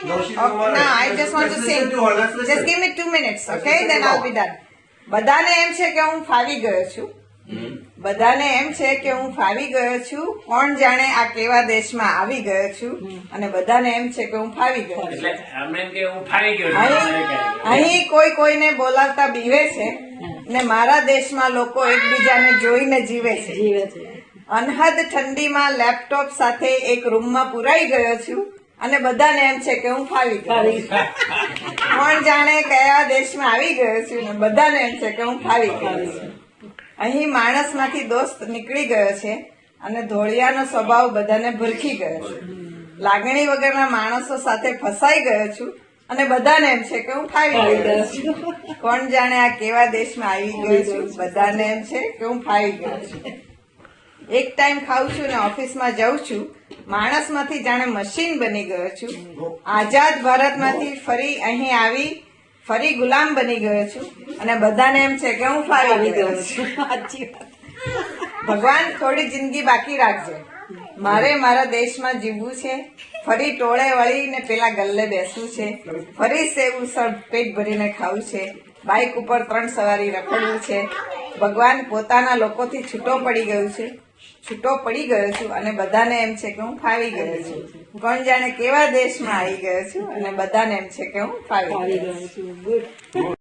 No, I just want to sing. Just give me 2 minutes, okay? Then I'll be done. બધાને એમ છે કે હું ફાવી ગયો છું. બધાને એમ છે કે હું ફાવી ગયો છું. કોણ જાણે આ કેવા દેશમાં આવી ગયો છું. અને બધાને એમ છે કે હું ફાવી ગયો છું. અહીં કોઈ કોઈને બોલાવતા બીવે છે ને મારા દેશમાં લોકો એકબીજાને જોઈને જીવે છે. અનહદ ઠંડીમાં લેપટોપ સાથે એક રૂમમાં પુરાઈ ગયો છું અને બધાને એમ છે કે હું ફાવી ગયો છું. કોણ જાણે કયા દેશમાં આવી ગયો છું ને બધાને એમ છે કે હું ફાવી ગયો છું. અહીં માણસમાંથી દોસ્ત નીકળી ગયો છે અને ધોળિયાનો સ્વભાવ બધાને ભરખી ગયો છે. લાગણી વગરના માણસો સાથે ફસાઈ ગયો છું અને બધાને એમ છે કે હું ફાવી ગયો છું. કોણ જાણે આ કેવા દેશમાં આવી ગયો છું. બધાને એમ છે કે હું ફાવી ગયો છું. એક ટાઈમ ખાઉં છું ને ઓફિસમાં જાઉં છું. માણસમાંથી જાણે મશીન બની ગયો છું. આઝાદ ભારતમાંથી ફરી અહીં આવી ફરી ગુલામ બની ગયો છું અને બધાને એમ છે કે હું ફાવી ગયો છું. ભગવાન થોડી જિંદગી બાકી રાખજે. મારે મારા દેશમાં જીવવું છે. ફરી ટોળે વળીને પેલા ગલ્લે બેસવું છે. ફરી સેવ ઉસળ પેટ ભરીને ખાવું છે. બાઇક ઉપર 3 સવારી રખડવું છે. ભગવાન પોતાના લોકોથી છૂટો પડી ગયો છું અને બધાને એમ છે કે હું ફાવી ગયો છું. કોણ જાણે કેવા દેશમાં આવી ગયો છું અને બધાને એમ છે કે હું ફાવી ગયો છું.